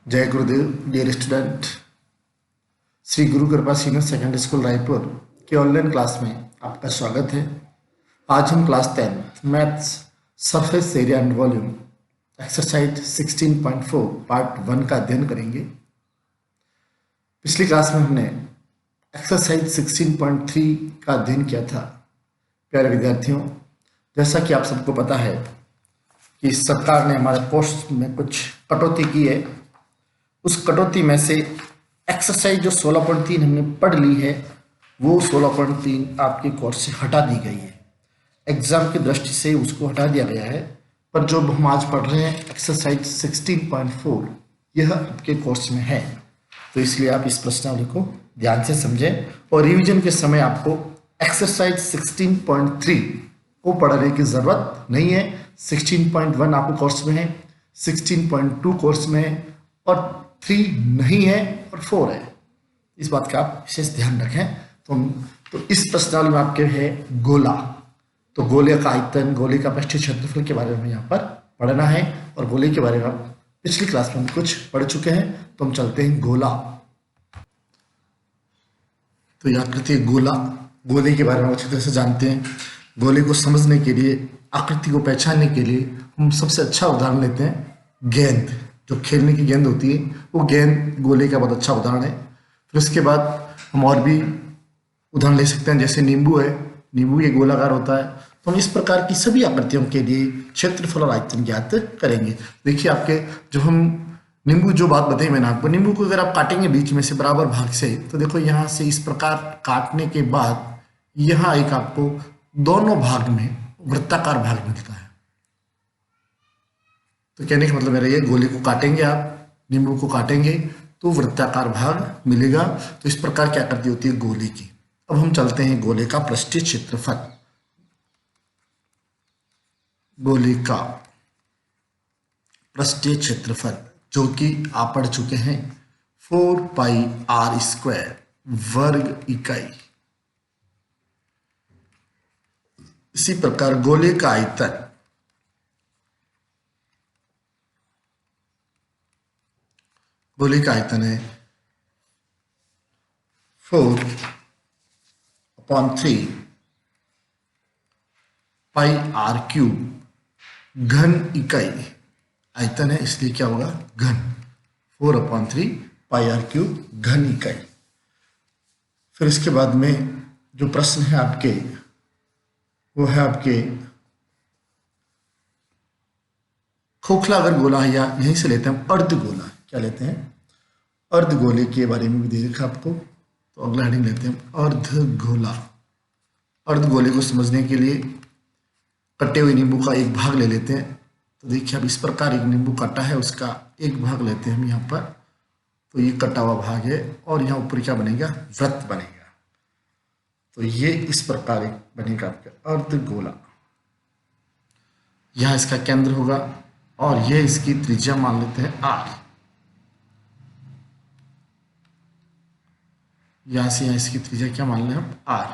जय गुरुदेव। Dear student, Shri गुरु कृपा senior secondary school Raipur के ऑनलाइन क्लास में आपका स्वागत है। आज हम class 10 maths surface area and volume exercise 16.4 part 1 का अध्ययन करेंगे। पिछली क्लास में हमने एक्सरसाइज 16.3 का अध्ययन किया था। प्यारे विद्यार्थियों, जैसा कि आप सबको पता है कि सरकार ने हमारे कोर्स में कुछ कटौती की है। उस कटौती में से एक्सरसाइज जो 16.3 हमने पढ़ ली है वो 16.3 आपके कोर्स से हटा दी गई है। एग्जाम की दृष्टि से उसको हटा दिया गया है, पर जो हम आज पढ़ रहे हैं एक्सरसाइज 16.4 यह आपके कोर्स में है। तो इसलिए आप इस प्रश्नावली को ध्यान से समझें और रिवीजन के समय आपको एक्सरसाइज 16.3 को पढ़ने की जरूरत नहीं है। 16.1 आपको कोर्स में है, 16.2 कोर्स में है और 3 नहीं है और 4 है। इस बात का आप विशेष ध्यान रखें। तो इस प्रश्नावली में आपके है गोला। तो गोले का आयतन, गोले का पृष्ठीय क्षेत्रफल के बारे में यहाँ पर पढ़ना है और गोले के बारे में आप पिछली क्लास में हम कुछ पढ़ चुके हैं। तो हम चलते हैं गोला। तो ये आकृति गोला, गोले के बारे में अच्छी तरह से जानते हैं। गोले को समझने के लिए, आकृति को पहचानने के लिए हम सबसे अच्छा उदाहरण लेते हैं गेंद। जो खेलने की गेंद होती है वो गेंद गोले का बहुत अच्छा उदाहरण है। फिर उसके बाद हम और भी उदाहरण ले सकते हैं, जैसे नींबू है, नींबू ये गोलाकार होता है। तो हम इस प्रकार की सभी आकृतियों के लिए क्षेत्रफल और आयतन ज्ञात करेंगे। देखिए आपके जो हम नींबू जो बात बताई मैंने आपको, नींबू को अगर आप काटेंगे बीच में से बराबर भाग से, तो देखो यहाँ से इस प्रकार काटने के बाद यहाँ एक आपको दोनों भाग में वृत्ताकार भाग मिलता है। तो कहने का मतलब मेरा ये, गोले को काटेंगे आप, नींबू को काटेंगे तो वृत्ताकार भाग मिलेगा। तो इस प्रकार की आकृति होती है गोले की। अब हम चलते हैं गोले का पृष्ठीय क्षेत्रफल। गोले का पृष्ठीय क्षेत्रफल जो कि आप पढ़ चुके हैं 4πr² वर्ग इकाई। इसी प्रकार गोले का आयतन, गोले का आयतन है 4/3 πr³ घन इकाई आयतन है, इसलिए क्या होगा घन। 4/3 πr³ घन इकाई। फिर इसके बाद में जो प्रश्न है आपके वो है आपके खोखला अगर गोला है, या यहीं से लेते हैं अर्धगोला। क्या लेते हैं? अर्धगोले के बारे में भी दे रखा आपको। तो अगला हेडिंग लेते हैं अर्धगोला। अर्धगोले को समझने के लिए कटे हुए नींबू का एक भाग ले लेते हैं। तो देखिए अब इस प्रकार एक नींबू कटा है, उसका एक भाग लेते हैं हम यहाँ पर। तो ये कटा हुआ भाग है और यहाँ ऊपर क्या बनेगा? वृत्त बनेगा। तो ये इस प्रकार एक बनेगा आपका अर्धगोला। यहाँ इसका केंद्र होगा और ये इसकी त्रिज्या मान लेते हैं r। यहां से यहाँ इसकी त्रिज्या क्या मान लें हम? r।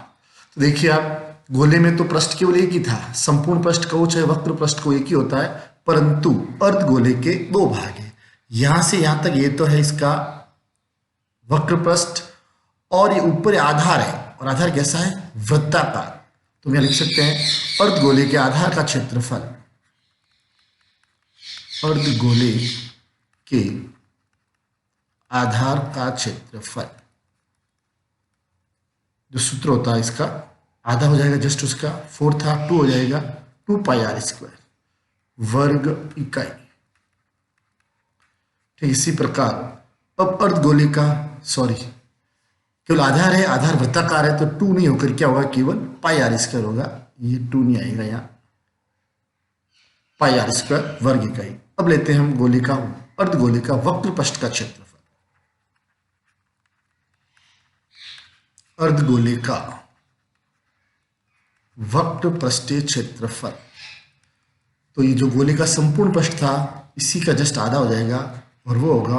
तो देखिए आप गोले में तो पृष्ठ केवल एक ही था, संपूर्ण पृष्ठ को चाहे वक्र पृष्ठ को एक ही होता है, परंतु अर्धगोले के दो भाग है। यहां से यहां तक ये तो है इसका वक्र पृष्ठ और ये ऊपर आधार है, और आधार कैसा है? वृत्ताकार। तो हम लिख सकते हैं अर्धगोले के आधार का क्षेत्रफल, अर्धगोले के आधार का क्षेत्रफल। जो सूत्र होता है इसका आधा हो जाएगा, जस्ट उसका 4 था 2 हो जाएगा 2πr² वर्ग इकाई। ठीक इसी प्रकार अब अर्धगोले का, सॉरी केवल आधार है, आधार वृत्ताकार है, तो 2 नहीं होकर क्या होगा? केवल πr² होगा। ये 2 नहीं आएगा यहाँ, πr² वर्ग इकाई। अब लेते हैं हम गोले का, अर्धगोले का वक्र पृष्ठ का क्षेत्रफल। अर्धगोले का वक्र पृष्ठीय क्षेत्रफल, तो ये जो गोले का संपूर्ण पृष्ठ था इसी का जस्ट आधा हो जाएगा और वो होगा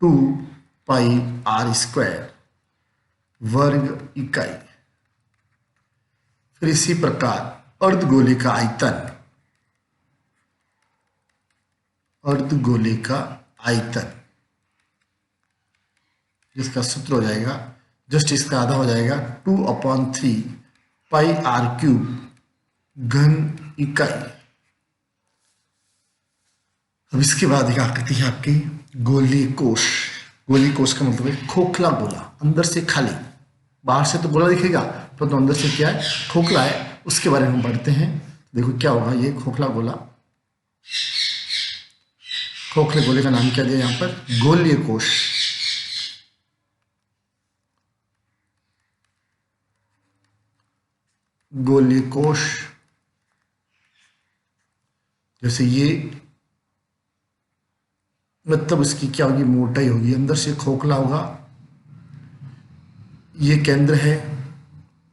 2πr² वर्ग इकाई। फिर इसी प्रकार अर्धगोले का आयतन, अर्धगोले का आयतन जिसका सूत्र हो जाएगा जस्ट इसका आधा हो जाएगा 2/3 पाई आर क्यूब घन इकाई। अब इसके बाद एक आकृति है आपकी गोलीय कोश। गोलीय कोश का मतलब है खोखला गोला, अंदर से खाली। बाहर से तो गोला दिखेगा पर तो अंदर से क्या है, खोखला है। उसके बारे में हम पढ़ते हैं। देखो क्या होगा, ये खोखला गोला, खोखले गोले का नाम क्या दिया यहाँ पर, गोलीय कोश। गोलीय कोश जैसे ये, मतलब इसकी क्या होगी, मोटाई होगी, अंदर से खोखला होगा। ये केंद्र है,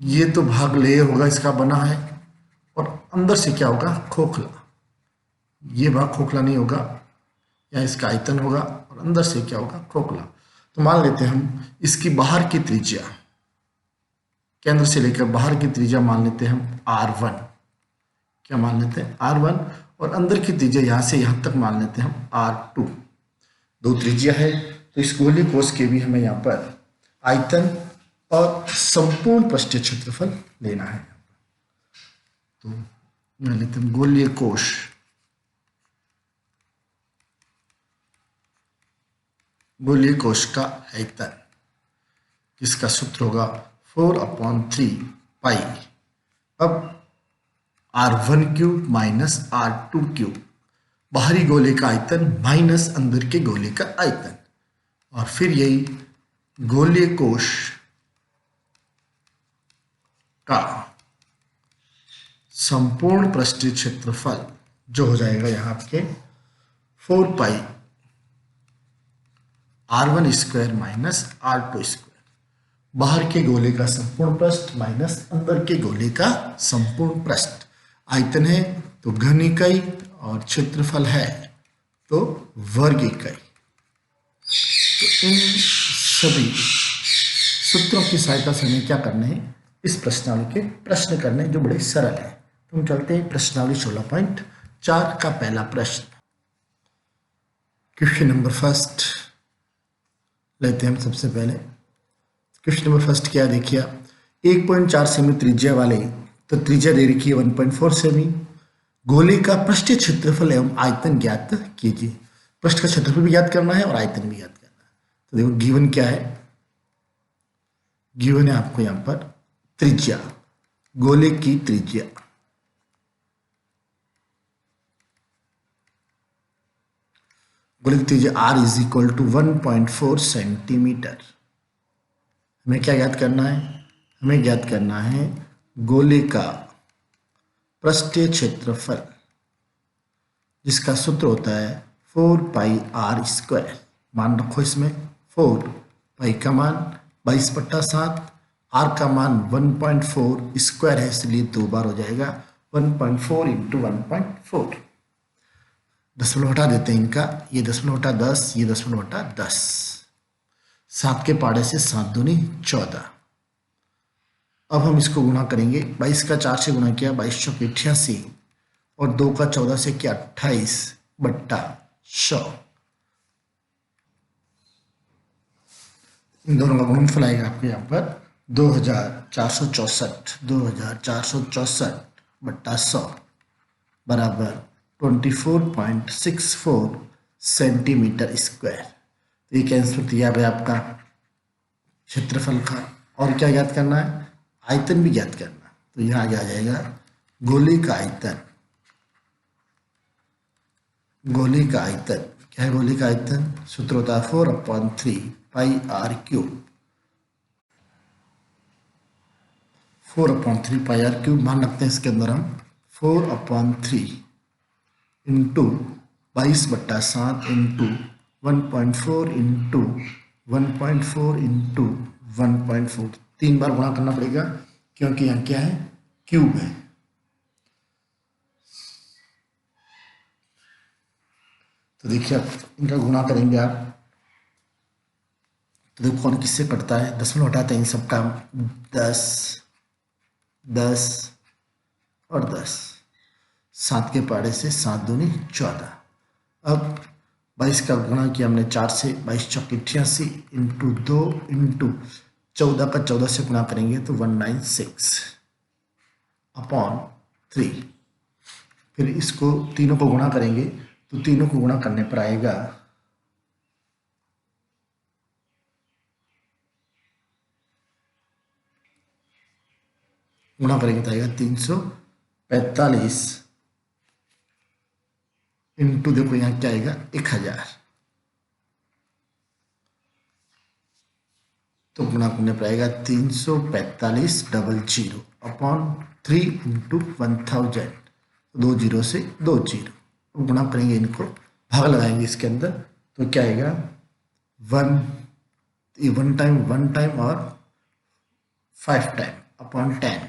ये तो भाग लेयर होगा इसका बना है, और अंदर से क्या होगा, खोखला। ये भाग खोखला नहीं होगा, या इसका आयतन होगा, और अंदर से क्या होगा, खोखला। तो मान लेते हैं हम इसकी बाहर की त्रिज्या, केंद्र से लेकर बाहर की त्रिज्या मान लेते हैं हम R1। क्या मान लेते हैं, R1। और अंदर की त्रिज्या यहां से यहां तक मान लेते हैं हम R2। दो त्रिज्या है, तो इस गोलीय कोश के भी हमें यहाँ पर आयतन और संपूर्ण पृष्ठीय क्षेत्रफल लेना है। तो मान लेते हैं गोलीय कोश, गोलीय कोश का आयतन, जिसका सूत्र होगा 4/3 पाई। अब R1 cube minus R2 cube, बाहरी गोले का आयतन माइनस अंदर के गोले का आयतन, और फिर यही गोलीय कोश का संपूर्ण पृष्ठीय क्षेत्रफल जो हो जाएगा यहाँ आपके 4 पाई R1 square minus R2 square. बाहर के गोले का संपूर्ण पृष्ठ माइनस अंदर के गोले का संपूर्ण पृष्ठ। आयतन है तो घन इकाई, और क्षेत्रफल है तो वर्ग इकाई। तो इन सभी सूत्रों की सहायता से हमें क्या करना है, इस प्रश्नावली के प्रश्न करने जो बड़े सरल है। तो हम चलते हैं प्रश्नावली 16.4 का पहला प्रश्न। क्वेश्चन नंबर फर्स्ट लेते हैं हम सबसे पहले। क्वेश्चन नंबर फर्स्ट क्या देखिए, 1.4 सेमी त्रिज्या वाले, तो त्रिज्या दे रखी है 1.4 सेमी, गोले का पृष्ठीय क्षेत्रफल एवं आयतन ज्ञात कीजिए। पृष्ठ का क्षेत्रफल भी ज्ञात करना है और आयतन भी ज्ञात करना है। तो देखो गिवन क्या है, गिवन है आपको यहां पर त्रिज्या, गोले की त्रिज्या, गोले की त्रिज्या R is equal to 1.4 centimetre. हमें क्या ज्ञात करना है, हमें ज्ञात करना है गोले का पृष्ठीय क्षेत्रफल, जिसका सूत्र होता है 4 पाई R स्क्वायर। मान रखो इसमें 4 पाई का मान 22/7, R का मान 1.4 स्क्वायर है, इसलिए दो बार हो जाएगा 1.4 इंटू 1.4। दशमलव हटा देते हैं इनका, ये दशमलव हटा 10, ये दशमलव हटा 10, 7 के पाड़े से 7 दूनी 14। अब हम इसको गुणा करेंगे, 22 का 4 से गुणा किया 22 चौके 88, और 2 का 14 से किया 28/100। इन दोनों का गुणनफल आएगा आपके यहाँ पर 2464 बराबर 24.64 सेंटीमीटर स्क्वायर। तो ये आंसर दिया है आपका क्षेत्रफल का। और क्या ज्ञात करना है, आयतन भी ज्ञात करना। तो यहाँ आ जाएगा गोले का आयतन, गोले का आयतन क्या है, गोले का आयतन सूत्र होता है 4/3 पाई R क्यूब, 4/3 पाई R क्यूब मान रखते हैं इसके अंदर हम 4/3 इंटू 22/7 इंटू 1.4 इंटू 1.4 इंटू 1.4, 3 बार गुणा करना पड़ेगा क्योंकि यहाँ क्या है, क्यूब है। तो देखिए आप इनका गुणा करेंगे आप, तो देखो कौन किससे कटता है, दशमलव हटाते हैं इन सबका, 10 10 और 10, 7 के पाड़े से 7 दूनी 14। अब 22 का गुणा किया हमने 4 से, 22 चौक 88 इंटू 2 इंटू 14 का 14 से गुणा करेंगे तो 196 अपॉन 3। फिर इसको तीनों को गुणा करेंगे तो तीनों को गुणा करने पर आएगा गुणा करेंगे तो आएगा 345 इंटू देखो यहाँ क्या आएगा 1000। तो गुणा करने पर आएगा 345 अपॉन 3 इंटू 1000, 2 जीरो से 2 जीरो। गुणा करेंगे इनको, भाग लगाएंगे इसके अंदर तो क्या आएगा 1 टाइम और 5 time upon 10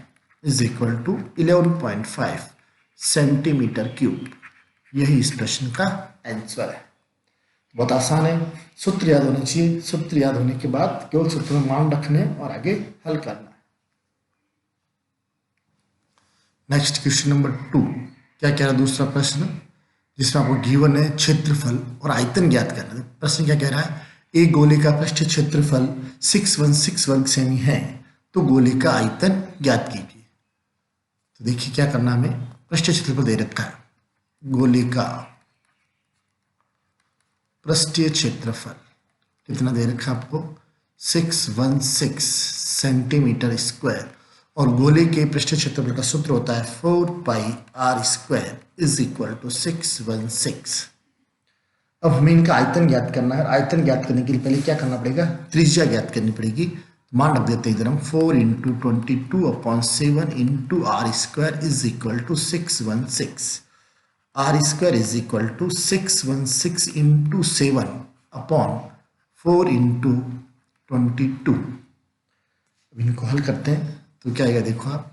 is equal to 11.5 centimetre cube. यही इस प्रश्न का आंसर है। बहुत आसान है, सूत्र याद होने चाहिए। सूत्र याद होने के बाद केवल सूत्र में मान रखने और आगे हल करना है। नेक्स्ट क्वेश्चन नंबर 2 क्या कह रहा है, दूसरा प्रश्न जिसमें आपको गिवन है क्षेत्रफल और आयतन ज्ञात करना है। प्रश्न क्या कह रहा है, एक गोले का पृष्ठीय क्षेत्रफल 616 वर्ग सेमी है तो गोले का आयतन ज्ञात कीजिए। तो देखिए क्या करना, हमें पृष्ठीय क्षेत्रफल दे रखा है, गोले का पृष्ठीय क्षेत्रफल कितना दे रखा है आपको 616 सेंटीमीटर स्क्वायर, और गोले के पृष्ठीय क्षेत्रफल का सूत्र होता है 4πr² इज इक्वल टू 616। अब हमें इनका आयतन ज्ञात करना है। आयतन ज्ञात करने के लिए पहले क्या करना पड़ेगा, त्रिज्या ज्ञात करनी पड़ेगी। मान रख देते हैं इधर हम 4 into 22/7 into r² is equal to 616। r² is equal to 616 into 7 upon 4 into 22। अब इनको हल करते हैं तो क्या आएगा, देखो आप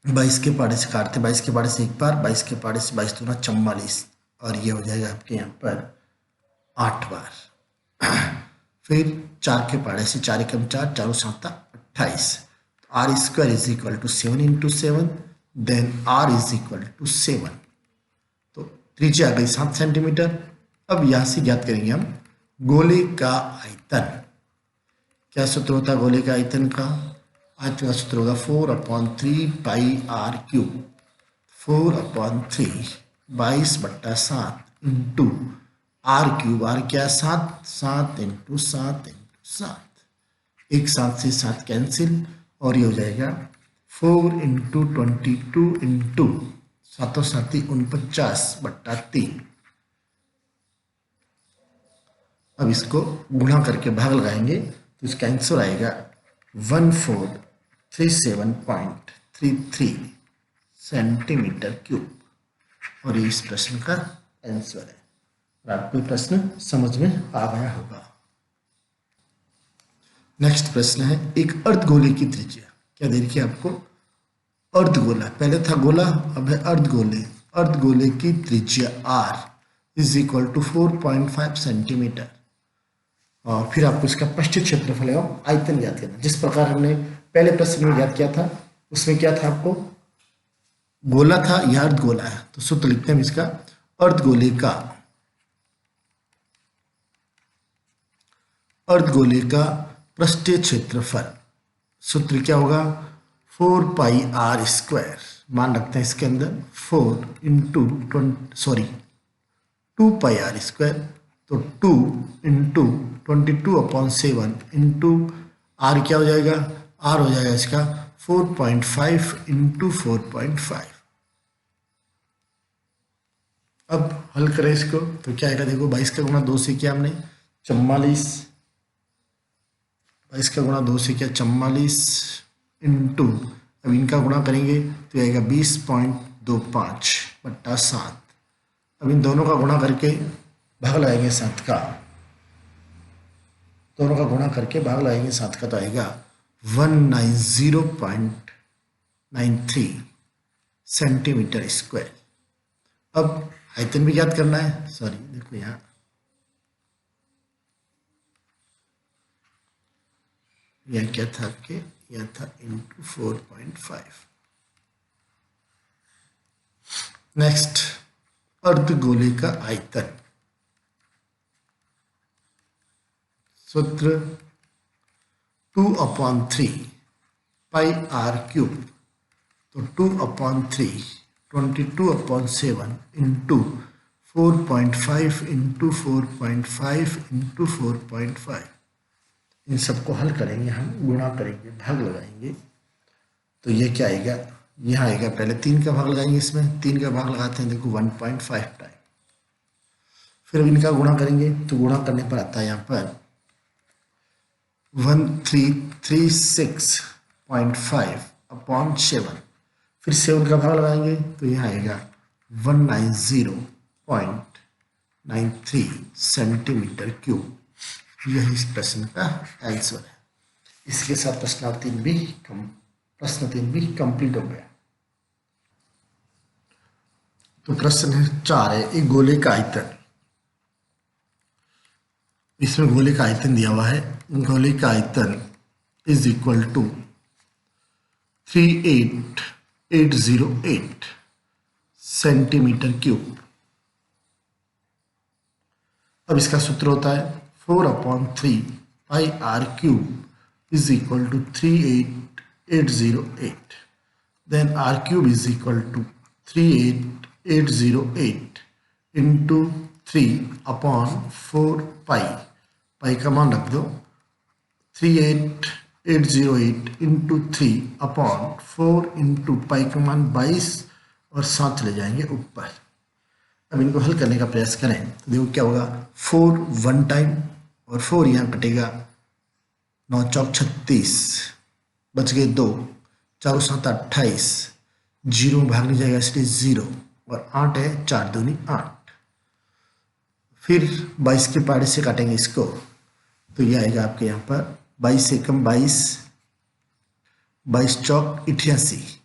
22 के पाड़े से काटते, 22 के पाड़े से एक बार, 22 के पाड़े से 22 दूना 44, और ये हो जाएगा आपके यहाँ पर 8 बार। फिर 4 के पाड़े से 4 एकम 4, 4 7 28। r² is equal to 7 into 7, then r is equal to 7। तो त्रिज्या आ गई 7 सेंटीमीटर। अब यहाँ से ज्ञात करेंगे हम गोले का आयतन। क्या सूत्र होता है गोले का आयतन का, आयतन का सूत्र होगा 4/3πr³। 4/3 22/7 इंटू r³ r क्या 7 इंटू 7 इंटू 7, एक 7 से 7 कैंसिल, और ये हो जाएगा 4 इंटू 22 इंटू 7 7 49/3। अब इसको गुणा करके भाग लगाएंगे तो इसका आंसर आएगा 1437.33 सेंटीमीटर क्यूब, और ये इस प्रश्न का आंसर है। और आपको प्रश्न समझ में आ गया होगा। नेक्स्ट प्रश्न है, एक अर्धगोले की त्रिज्या क्या दे रखी है आपको, अर्धगोला, पहले था गोला अब है अर्धगोले। अर्धगोले की त्रिज्या r is equal to 4.5 centimetre, और फिर आपको इसका पृष्ठीय क्षेत्रफल एवं आयतन ज्ञात करना। जिस प्रकार हमने पहले प्रश्न में ज्ञात किया था उसमें क्या था, आपको गोला था, यह अर्धगोला है, तो सूत्र लिखते हैं इसका अर्धगोले का पृष्ठीय क्षेत्रफल। सूत्र क्या होगा 4πr²। मान रखते हैं इसके अंदर 4 इंटू 2πr², तो 2 इंटू 22/7 इंटू r क्या हो जाएगा, r हो जाएगा इसका 4.5 इंटू 4.5। अब हल करें इसको तो क्या आएगा, देखो 22 का गुणा 2 से किया हमने 44, 22 का गुणा 2 से किया 44 इंटू, अब इनका गुणा करेंगे तो आएगा 20.25/7। अब इन दोनों का गुणा करके भाग लगाएंगे 7 का, दोनों का गुणा करके भाग लगाएंगे 7 का तो आएगा 190.93 सेंटीमीटर स्क्वायर। अब आयतन भी ज्ञात करना है, सॉरी देखो यहाँ क्या था आपके, यह था इंटू 4.5। नेक्स्ट अर्धगोले का आयतन। सूत्र 2/3 पाई आर क्यूब, तो 2/3 22/7 इंटू 4.5 इंटू 4.5 इंटू 4.5, इन सबको हल करेंगे, हम गुणा करेंगे, भाग लगाएंगे, तो ये क्या आएगा, यहाँ आएगा, पहले 3 का भाग लगाएंगे, इसमें 3 का भाग लगाते हैं, देखो 1.5 टाइम, फिर इनका गुणा करेंगे, तो गुणा करने पर आता है यहाँ पर 1336.5/7, फिर 7 का भाग लगाएंगे, तो यहाँ आएगा 190.93 सेंटीमीटर क्यूब। यह इस प्रश्न का आंसर है। इसके साथ प्रश्न 3 भी कंप्लीट हो गया। तो प्रश्न 4 है, एक गोले का आयतन, इसमें गोले का आयतन दिया हुआ है, गोले का आयतन is equal to 38808 centimetre cube. अब इसका सूत्र होता है 4/3 pi r cube is equal to 38808, then r cube is equal to 38808 into 3/4 pi, pi का मान रख दो, 38808 इंटू 3/4 इंटू पाई का मान 22 और 7 चले जाएंगे ऊपर। अब इनको हल करने का प्रयास करें तो देखो क्या होगा, 4 1 टाइम और 4 यहाँ कटेगा, 9 चौक 36, बच गए 2, 4 7 28, 0 भाग नहीं जाएगा इसलिए 0, और 8 है, 4 दूनी 8, फिर 22 के पारे से काटेंगे इसको, तो ये आएगा आपके यहाँ पर 22 से कम 22, 22 चौक 88,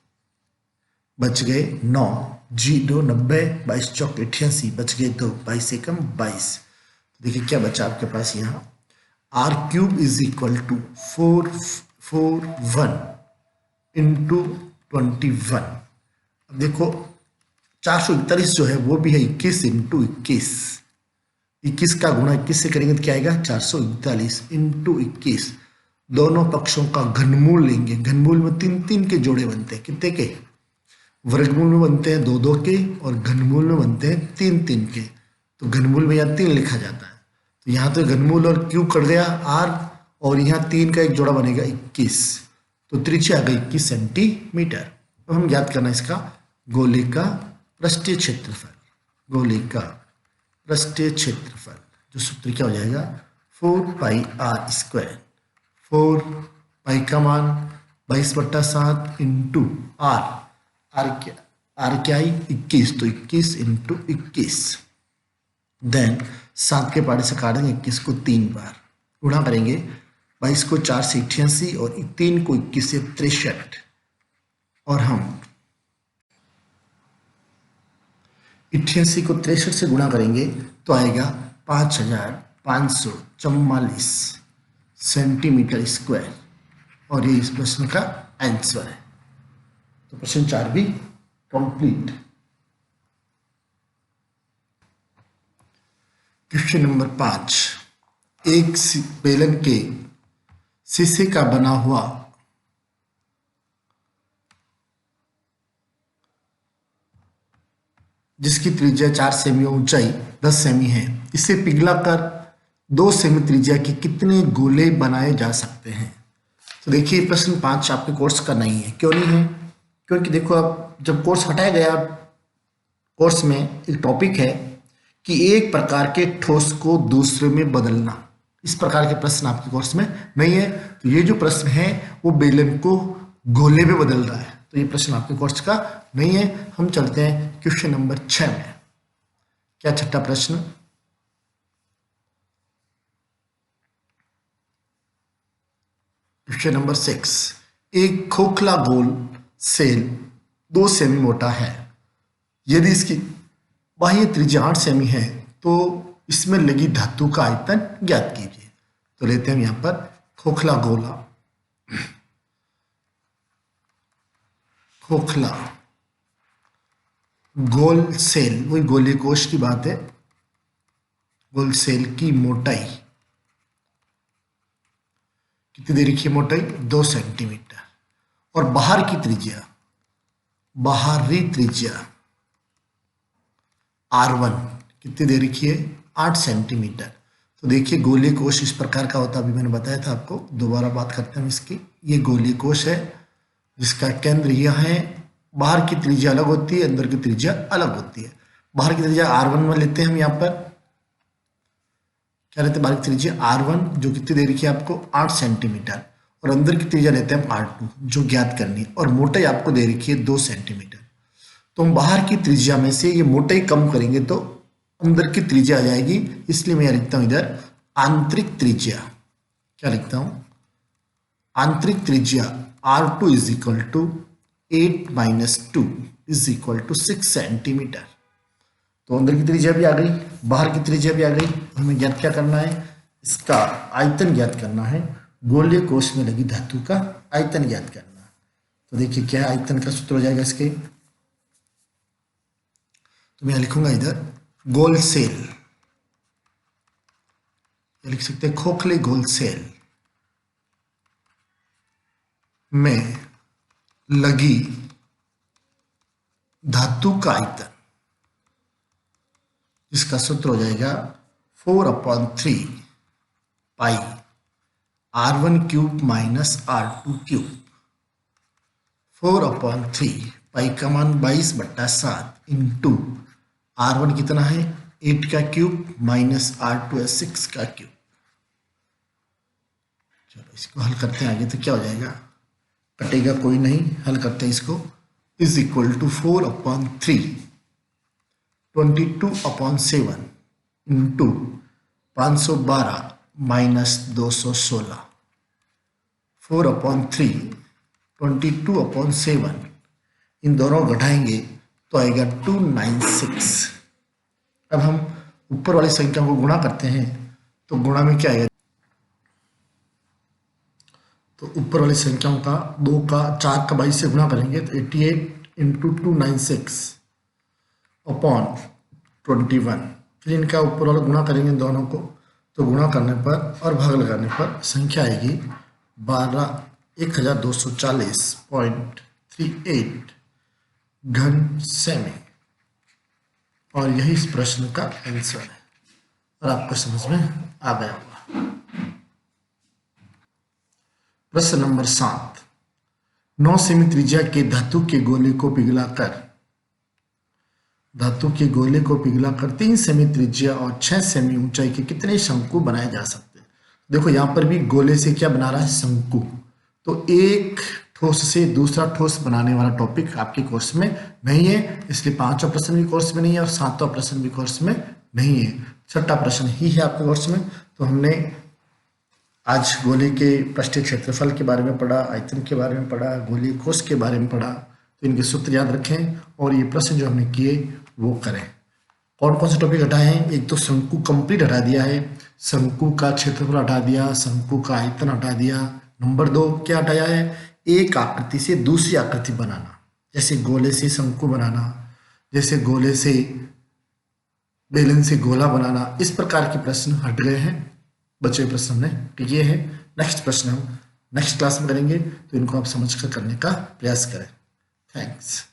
बच गए 9, 0 90, 22 चौक 88, बच गए 2, 22 से कम 22। देखिए क्या बचा आपके पास यहाँ, r cube is equal to 441 into 21। अब देखो 441 जो है वो भी है 21 इंटू 21, 21 का गुणा 21 से करेंगे तो क्या आएगा, 441 इंटू 21, दोनों पक्षों का घनमूल लेंगे, घनमूल में 3 के जोड़े बनते हैं, कितने के, वर्गमूल में बनते हैं 2 के, और घनमूल में बनते हैं 3 के, तो घनमूल में यहाँ 3 लिखा जाता है, तो यहाँ तो घनमूल और क्यूब कट गया आर, और यहाँ 3 का एक जोड़ा बनेगा 21, तो त्रिज्या आ गई 21 सेंटीमीटर। तो हम याद करना इसका गोले का पृष्ठीय क्षेत्रफल, गोले का पृष्ठीय क्षेत्रफल, जो सूत्र क्या हो जाएगा, 4 पाई आर स्क्वायर, 4 पाई का मान 22/7 इंटू आर, आर क्या आई 21, तो 21 इंटू 21, देन 7 के पारे से काटेंगे 21 को 3 बार, गुणा करेंगे 22 को 4 से 88 और 3 को 21 से 63, और हम 88 को 63 से गुणा करेंगे तो आएगा 5544 सेंटीमीटर स्क्वायर, और ये इस प्रश्न का आंसर है। तो प्रश्न 4 भी कंप्लीट। क्वेश्चन नंबर 5, एक बेलन के शीशे का बना हुआ जिसकी त्रिज्या 4 सेमी और ऊंचाई 10 सेमी है, इसे पिघलाकर 2 सेमी त्रिज्या के कितने गोले बनाए जा सकते हैं। तो देखिए प्रश्न 5 आपके कोर्स का नहीं है, क्यों नहीं है, क्योंकि देखो अब जब कोर्स हटाया गया, कोर्स में एक टॉपिक है कि एक प्रकार के ठोस को दूसरे में बदलना, इस प्रकार के प्रश्न आपके कोर्स में नहीं है। तो ये जो प्रश्न है वो बेलन को गोले में बदल रहा है, तो ये प्रश्न आपके कोर्स का नहीं है। हम चलते हैं क्वेश्चन नंबर 6 में। क्या छठा प्रश्न, क्वेश्चन नंबर 6, एक खोखला गोल सेल 2 सेमी मोटा है, यदि इसकी बाह्य त्रिज्या 8 सेमी है तो इसमें लगी धातु का आयतन ज्ञात कीजिए। तो लेते हैं हम यहां पर खोखला गोला, खोखला गोल सेल, वही गोलीय कोश की बात है, गोल सेल की मोटाई कितनी दे रखी है? मोटाई 2 सेंटीमीटर। और बाहर की त्रिज्या, बाहरी त्रिज्या R1 कितनी दे रखी है? 8 सेंटीमीटर। तो देखिए गोलीय कोश इस प्रकार का होता है, अभी मैंने बताया था आपको, दोबारा बात करते हैं इसकी। ये गोलीय कोश है जिसका केंद्र यह है, बाहर की त्रिज्या अलग होती है, अंदर की त्रिज्या अलग होती है। बाहर की त्रिज्या R1 में लेते हैं हम यहाँ पर, क्या लेते हैं? बाहर की त्रिज्या R1 जो कितनी दे रखी है आपको? 8 सेंटीमीटर। और अंदर की त्रिज्या लेते हैं हम R2 जो ज्ञात करनी है, और मोटाई आपको दे रखी है 2 सेंटीमीटर। तो हम बाहर की त्रिज्या में से ये मोटाई कम करेंगे तो अंदर की त्रिज्या आ जाएगी, इसलिए मैं लिखता हूं इधर आंतरिक त्रिज्या। क्या लिखता हूं? आंतरिक त्रिज्या R2 is equal to 8 minus 2 is equal to 6 centimetre. तो अंदर की त्रिज्या भी आ गई, बाहर की त्रिज्या भी आ गई। हमें ज्ञात क्या करना है? इसका आयतन ज्ञात करना है, गोलीय कोश में लगी धातु का आयतन ज्ञात करना है। तो देखिए क्या आयतन का सूत्र हो जाएगा इसके, तो मैं लिखूंगा इधर गोल सेल, लिख सकते हैं खोखले गोल सेल में लगी धातु का आयतन, जिसका सूत्र हो जाएगा 4/3 पाई R1 cube minus R2 cube. 4/3 पाई का मान 22/7 इंटू R1 कितना है? 8 का क्यूब माइनस R2 है 6 का क्यूब। चलो इसको हल करते हैं आगे, तो क्या हो जाएगा? कटेगा कोई नहीं, हल करते हैं इसको। Is equal to 4/3 22/7 into 512 minus 216। 4/3 22/7 इन दोनों घटाएंगे तो आएगा 296। अब हम ऊपर वाली संख्या को गुणा करते हैं, तो गुणा में क्या आएगा? तो ऊपर वाली संख्याओं का 2 का 4 का 22 से गुणा करेंगे तो 88 इंटू 296 अपॉन 21। फिर इनका ऊपर वाला गुणा करेंगे दोनों को, तो गुणा करने पर और भाग लगाने पर संख्या आएगी 12,1240.38 घन सेमी। और यही इस प्रश्न का आंसर है, और आपको समझ में आ गया होगा। प्रश्न नंबर 7, 9 सेमी त्रिज्या के धातु के गोले को पिघलाकर, धातु के गोले को पिघलाकर 3 सेमी त्रिज्या और 6 सेमी ऊंचाई के कितने शंकु बनाए जा सकते हैं? देखो यहां पर भी गोले से क्या बना रहा है? शंकु। तो एक ठोस से दूसरा ठोस बनाने वाला टॉपिक आपके कोर्स में नहीं है, इसलिए 5वां प्रश्न भी कोर्स में नहीं है और 7वां प्रश्न भी कोर्स में नहीं है, 6ठा प्रश्न ही है आपके कोर्स में। तो हमने आज गोले के पृष्ठीय क्षेत्रफल के बारे में पढ़ा, आयतन के बारे में पढ़ा, गोलीय कोश के बारे में पढ़ा। तो इनके सूत्र याद रखें और ये प्रश्न जो हमने किए वो करें। कौन कौन से टॉपिक हटाए हैं? एक तो शंकु कंप्लीट हटा दिया है, शंकु का क्षेत्रफल हटा दिया, शंकु का आयतन हटा दिया। नंबर 2 क्या हटाया है? एक आकृति से दूसरी आकृति बनाना, जैसे गोले से शंकु बनाना, जैसे गोले से बेलन से गोला बनाना। इस प्रकार के प्रश्न हट गए हैं, बचे हुए प्रश्न हमने किए हैं। नेक्स्ट प्रश्न हम नेक्स्ट क्लास में करेंगे, तो इनको आप समझकर करने का प्रयास करें। थैंक्स।